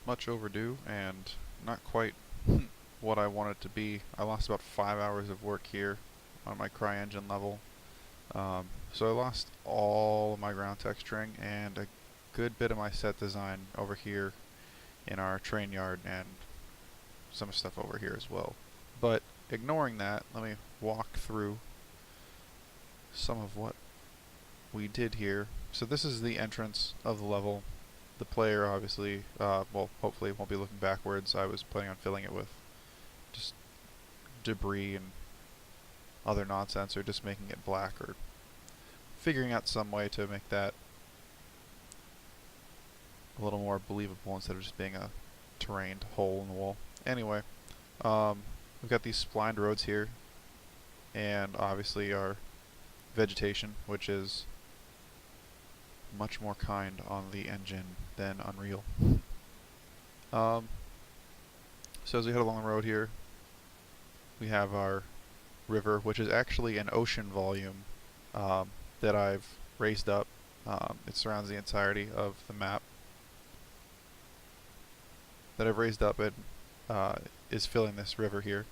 much overdue and not quite what I want it to be. I lost about 5 hours of work here on my Cryengine level. So I lost all of my ground texturing and a good bit of my set design over here in our train yard and some stuff over here as well. But ignoring that, let me walk through some of what we did here. So this is the entrance of the level. The player obviously, well, hopefully won't be looking backwards. I was planning on filling it with just debris and other nonsense, or just making it black, or figuring out some way to make that a little more believable instead of just being a terrained hole in the wall. Anyway, we've got these splined roads here, and obviously our vegetation, which is much more kind on the engine than Unreal. Um, so as we head along the road here, we have our river, which is actually an ocean volume that I've raised up. It surrounds the entirety of the map that I've raised up. It is filling this river here.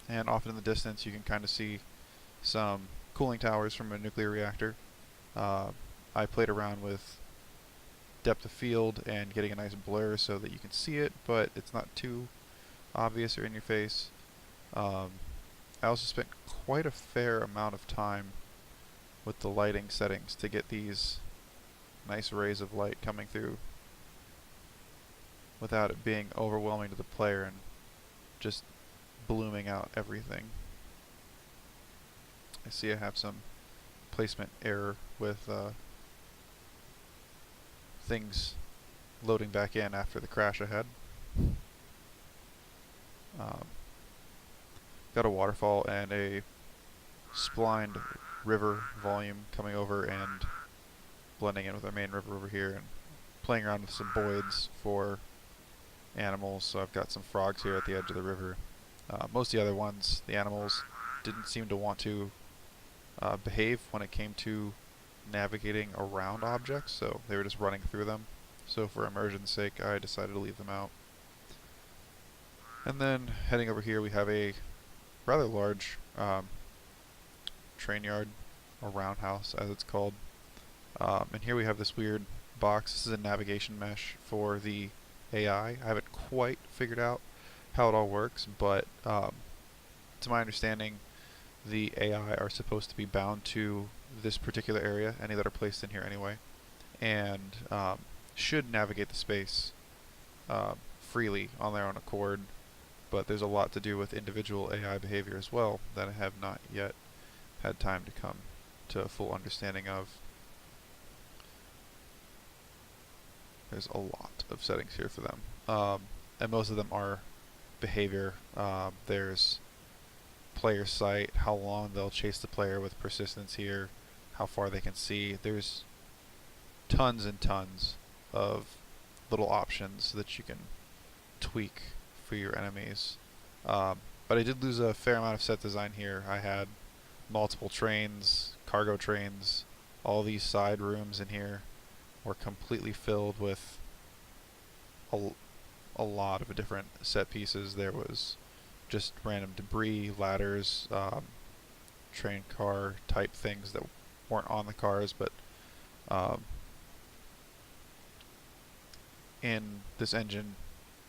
And off in the distance you can kind of see some cooling towers from a nuclear reactor. I played around with depth of field and getting a nice blur so that you can see it, but it's not too obvious or in your face. I also spent quite a fair amount of time with the lighting settings to get these nice rays of light coming through without it being overwhelming to the player and just blooming out everything. I see I have some placement error with things loading back in after the crash I had. Got a waterfall and a splined river volume coming over and blending in with our main river over here, and playing around with some voids for animals. So I've got some frogs here at the edge of the river. Most of the other ones, the animals didn't seem to want to behave when it came to navigating around objects, so they were just running through them. So for immersion's sake, I decided to leave them out. And then heading over here, we have a rather large train yard, or roundhouse as it's called. And here we have this weird box. This is a navigation mesh for the AI. I haven't quite figured out how it all works, but to my understanding, the AI are supposed to be bound to this particular area, any that are placed in here anyway, and should navigate the space freely on their own accord. But there's a lot to do with individual AI behavior as well that I have not yet had time to come to a full understanding of. There's a lot of settings here for them, and most of them are behavior. There's player sight, how long they'll chase the player with persistence here, how far they can see. There's tons and tons of little options that you can tweak for your enemies. But I did lose a fair amount of set design here. I had multiple trains, cargo trains, all these side rooms in here were completely filled with a lot of different set pieces. There was just random debris, ladders, train car type things that weren't on the cars, but in this engine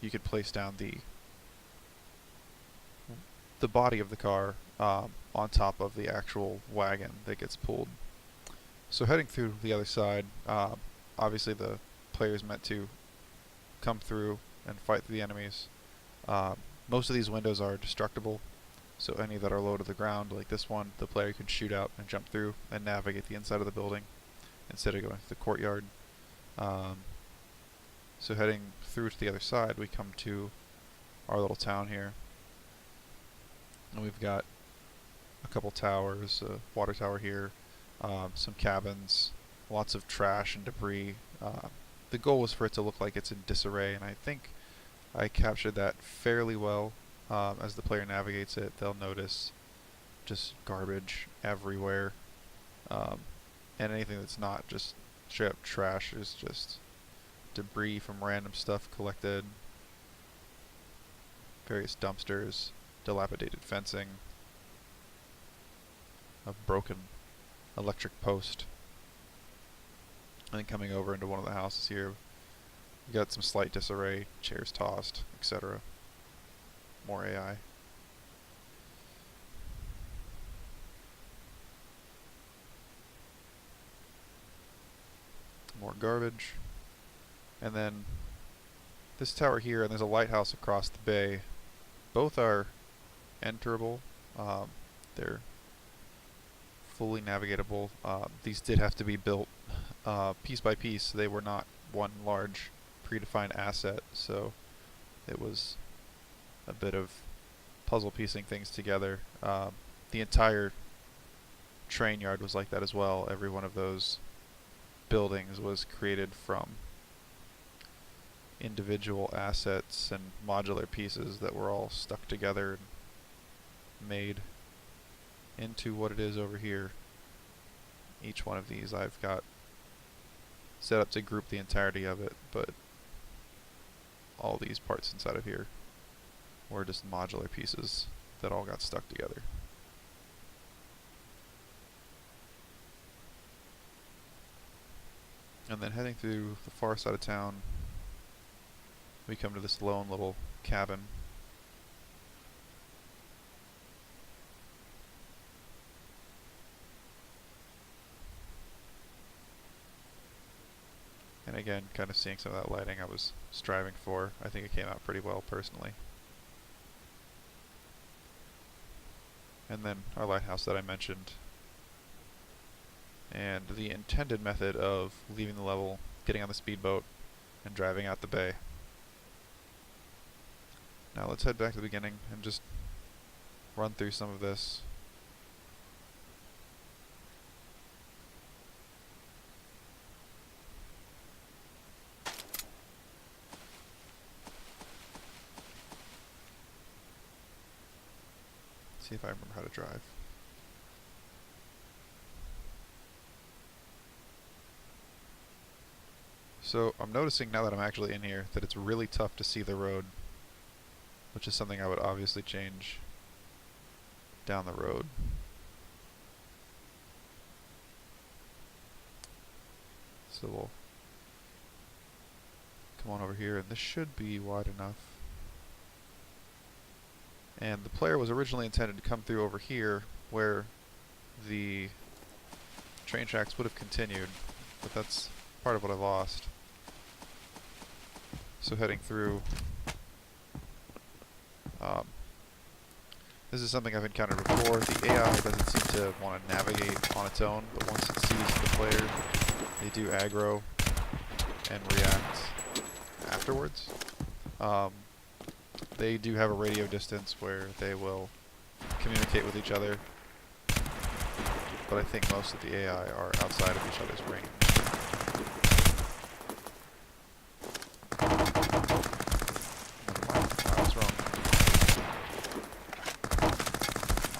you could place down the body of the car on top of the actual wagon that gets pulled. So heading through the other side, obviously the player is meant to come through and fight through the enemies. Most of these windows are destructible, so any that are low to the ground, like this one, the player can shoot out and jump through and navigate the inside of the building instead of going to the courtyard. So heading through to the other side, we come to our little town here. And we've got a couple towers, a water tower here, some cabins, lots of trash and debris. The goal was for it to look like it's in disarray, and I think I captured that fairly well. As the player navigates it, they'll notice just garbage everywhere, and anything that's not just straight up trash is just debris from random stuff collected, various dumpsters, dilapidated fencing, a broken electric post. And then coming over into one of the houses here, we got some slight disarray, chairs tossed, etc. More AI. More garbage. And then this tower here, and there's a lighthouse across the bay. Both are enterable. They're fully navigatable. These did have to be built piece by piece. They were not one large predefined asset, so it was a bit of puzzle piecing things together. The entire train yard was like that as well. Every one of those buildings was created from individual assets and modular pieces that were all stuck together and made into what it is over here. Each one of these I've got set up to group the entirety of it, but all these parts inside of here were just modular pieces that all got stuck together. And then heading through the far side of town, we come to this lone little cabin. And again, kind of seeing some of that lighting I was striving for. I think it came out pretty well personally. And then our lighthouse that I mentioned. And the intended method of leaving the level, getting on the speedboat, and driving out the bay. Now let's head back to the beginning and just run through some of this. See if I remember how to drive. So I'm noticing now that I'm actually in here that it's really tough to see the road, which is something I would obviously change down the road. So we'll come on over here, and this should be wide enough. And the player was originally intended to come through over here where the train tracks would have continued, but that's part of what I lost. So heading through, this is something I've encountered before. The AI doesn't seem to want to navigate on its own, but once it sees the player, they do aggro and react afterwards. They do have a radio distance where they will communicate with each other, but I think most of the AI are outside of each other's range. Never mind, I was wrong.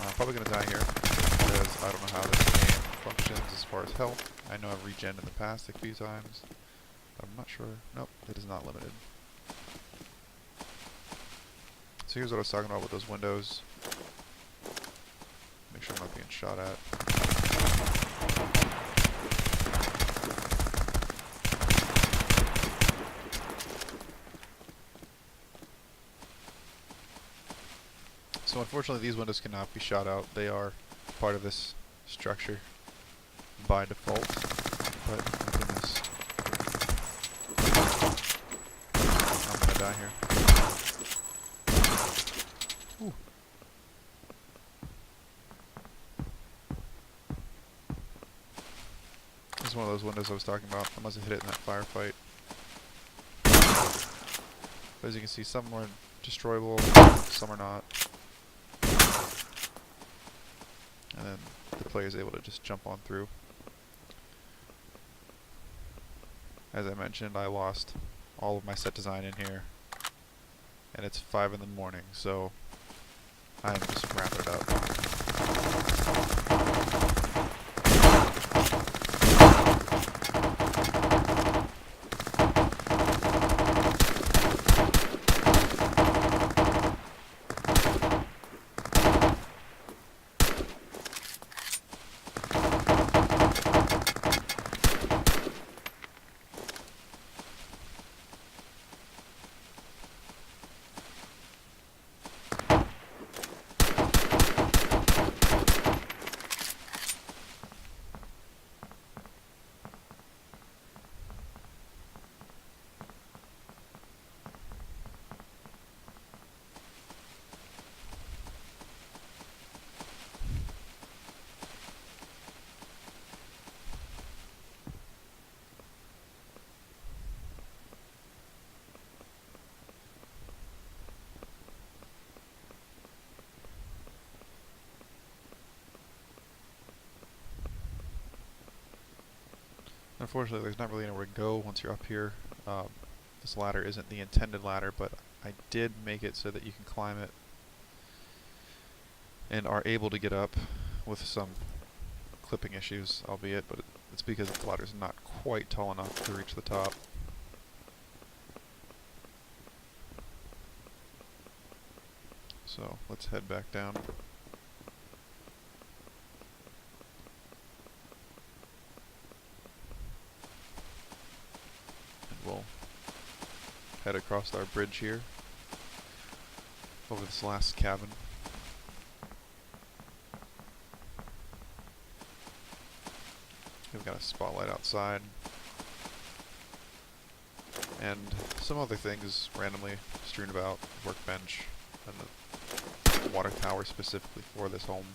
I'm probably going to die here, because I don't know how this game functions as far as health. I know I've regened in the past a few times, but I'm not sure. Nope, it is not limited. So here's what I was talking about with those windows. Make sure I'm not being shot at. So unfortunately these windows cannot be shot out. They are part of this structure by default. But my goodness. I'm gonna die here. Ooh. This is one of those windows I was talking about. I must have hit it in that firefight. But as you can see, some are destroyable, some are not. And then the player is able to just jump on through. As I mentioned, I lost all of my set design in here. And it's 5 in the morning, so I'm just wrapping it up. Unfortunately, there's not really anywhere to go once you're up here. This ladder isn't the intended ladder, but I did make it so that you can climb it and are able to get up with some clipping issues, albeit, but it's because the ladder's not quite tall enough to reach the top. So let's head back down. And we'll head across our bridge here over this last cabin. We've got a spotlight outside and some other things randomly strewn about, workbench and the water tower specifically for this home.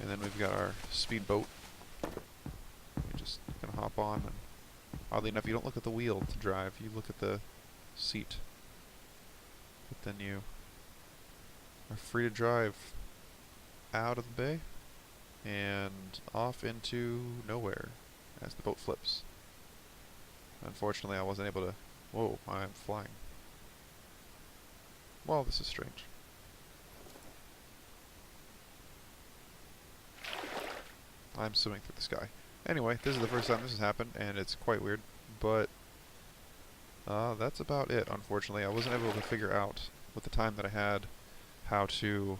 And then we've got our speedboat. You're just gonna hop on, and oddly enough, you don't look at the wheel to drive, you look at the seat. But then you are free to drive out of the bay and off into nowhere as the boat flips. Unfortunately, I wasn't able to... Whoa, I'm flying. Well, this is strange. I'm swimming through the sky. Anyway, this is the first time this has happened, and it's quite weird, but that's about it, unfortunately. I wasn't able to figure out, with the time that I had, how to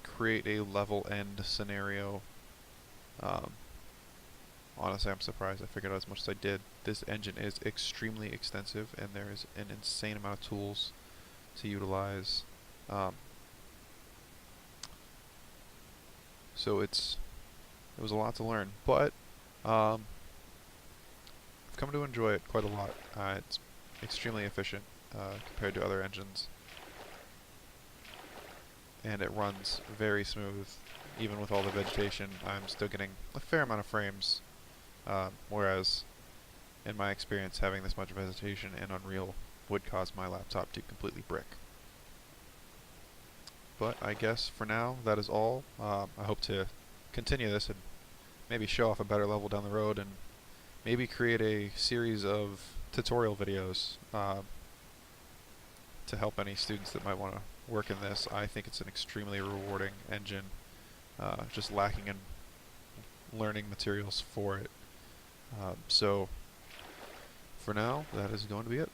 create a level end scenario. Honestly, I'm surprised I figured out as much as I did. This engine is extremely extensive, and there is an insane amount of tools to utilize. So it was a lot to learn, but I've come to enjoy it quite a lot. It's extremely efficient compared to other engines, and it runs very smooth. Even with all the vegetation, I'm still getting a fair amount of frames, whereas in my experience, having this much vegetation in Unreal would cause my laptop to completely brick. But I guess for now, that is all. I hope to continue this and maybe show off a better level down the road, and maybe create a series of tutorial videos to help any students that might want to work in this. I think it's an extremely rewarding engine, just lacking in learning materials for it. So for now, that is going to be it.